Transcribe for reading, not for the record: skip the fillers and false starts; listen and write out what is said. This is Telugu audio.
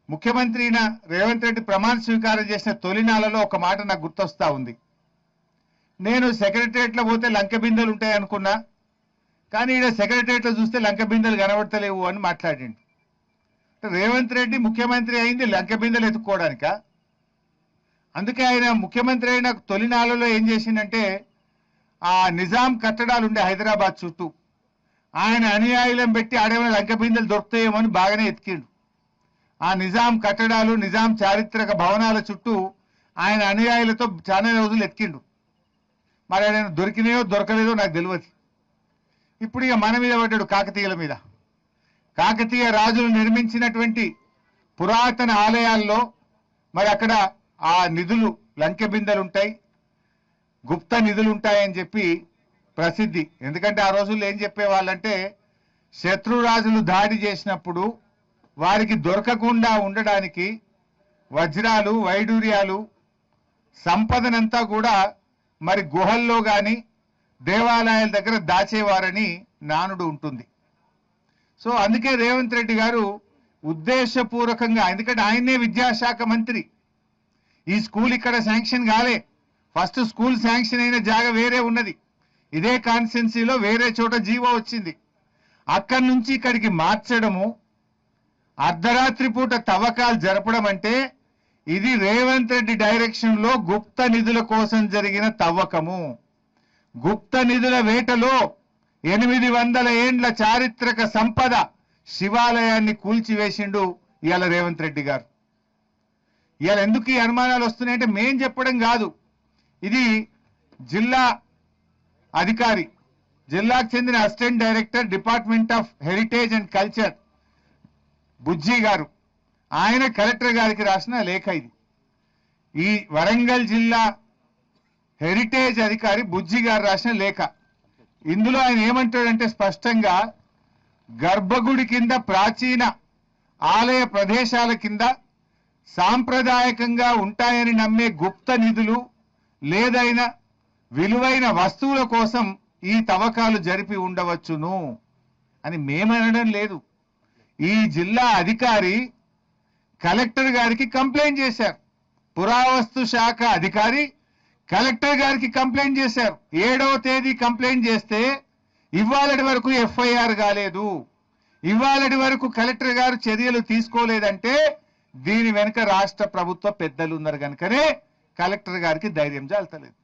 ముఖ్యమంత్రి రేవంత్ రెడ్డి ప్రమాణ స్వీకారం చేసిన తొలినాలలో ఒక మాట నాకు గుర్తొస్తా ఉంది. నేను సెక్రటరియట్లో పోతే లంక బిందెలు ఉంటాయి అనుకున్నా, కానీ ఈడ సెక్రటరియట్లో చూస్తే లంక బిందెలు కనబడతలేవు అని మాట్లాడిండు. రేవంత్ రెడ్డి ముఖ్యమంత్రి అయింది లంక బిందెలు ఎత్తుక్కోవడానిక? అందుకే ఆయన ముఖ్యమంత్రి అయిన తొలినాలలో ఏం చేసిందంటే, ఆ నిజాం కట్టడాలు ఉండే హైదరాబాద్ చుట్టూ ఆయన అనుయాయులను పెట్టి ఆడేమైనా లంక బిందెలు దొరుకుతాయేమో అని బాగానే ఎతికిండు. ఆ నిజాం కట్టడాలు, నిజాం చారిత్రక భవనాల చుట్టూ ఆయన అనుయాయులతో చాలా రోజులు ఎతికిండు. మరి ఆయన దొరికినాయో దొరకలేదో నాకు తెలియదు. ఇప్పుడు ఇక మన మీద పడ్డాడు, కాకతీయుల మీద. కాకతీయ రాజులు నిర్మించినటువంటి పురాతన ఆలయాల్లో మరి అక్కడ ఆ నిధులు లంకె బిందెలు ఉంటాయి, గుప్త నిధులు ఉంటాయని చెప్పి ప్రసిద్ధి. ఎందుకంటే ఆ రోజుల్లో ఏం చెప్పేవాళ్ళంటే, శత్రురాజులు దాడి చేసినప్పుడు వారికి దొరకకుండా ఉండడానికి వజ్రాలు, వైడూర్యాలు, సంపదనంతా కూడా మరి గుహల్లో కానీ దేవాలయాల దగ్గర దాచేవారని నానుడు ఉంటుంది. సో అందుకే రేవంత్ రెడ్డి గారు ఉద్దేశపూర్వకంగా, ఎందుకంటే ఆయనే విద్యాశాఖ మంత్రి, ఈ స్కూల్ ఇక్కడ శాంక్షన్ కాలే, ఫస్ట్ స్కూల్ శాంక్షన్ అయిన జాగా వేరే ఉన్నది, ఇదే కాన్స్టిట్యున్సీలో వేరే చోట జీవో వచ్చింది. అక్కడి నుంచి ఇక్కడికి మార్చడము, అర్ధరాత్రి పూట తవ్వకాలు జరపడం అంటే ఇది రేవంత్ రెడ్డి డైరెక్షన్ లో గుప్త నిధుల కోసం జరిగిన తవ్వకము. గుప్త నిధుల వేటలో 800 ఏండ్ల చారిత్రక సంపద శివాలయాన్ని కూల్చివేసిండు ఇవాళ రేవంత్ రెడ్డి గారు. ఇవాళ ఎందుకు ఈ అనుమానాలు వస్తున్నాయంటే మేం చెప్పడం కాదు, ఇది జిల్లా అధికారి, జిల్లాకు చెందిన assistant director department of heritage and culture Bujji గారు, ఆయన కలెక్టర్ గారికి రాసిన లేఖ ఇది. ఈ వరంగల్ జిల్లా హెరిటేజ్ అధికారి బుజ్జి గారు రాసిన లేఖ. ఇందులో ఆయన ఏమంటాడంటే స్పష్టంగా, గర్భగుడి కింద, ప్రాచీన ఆలయ ప్రదేశాల కింద సాంప్రదాయకంగా ఉంటాయని నమ్మే గుప్త నిధులు లేదైనా విలువైన వస్తువుల కోసం ఈ తవ్వకాలు జరిపి ఉండవచ్చును అని మేమనడం లేదు. ఈ జిల్లా అధికారి కలెక్టర్ గారికి కంప్లైంట్ చేశారు. పురావస్తు శాఖ అధికారి కలెక్టర్ గారికి కంప్లైంట్ చేశారు. 7వ తేదీ కంప్లైంట్ చేస్తే ఇవాళటి వరకు ఎఫ్ఐఆర్ కాలేదు, ఇవాళటి వరకు కలెక్టర్ గారు చర్యలు తీసుకోలేదంటే దీని వెనుక రాష్ట్ర ప్రభుత్వ పెద్దలు ఉన్నారు కనుకనే కలెక్టర్ గారికి ధైర్యం చాలతలేదు.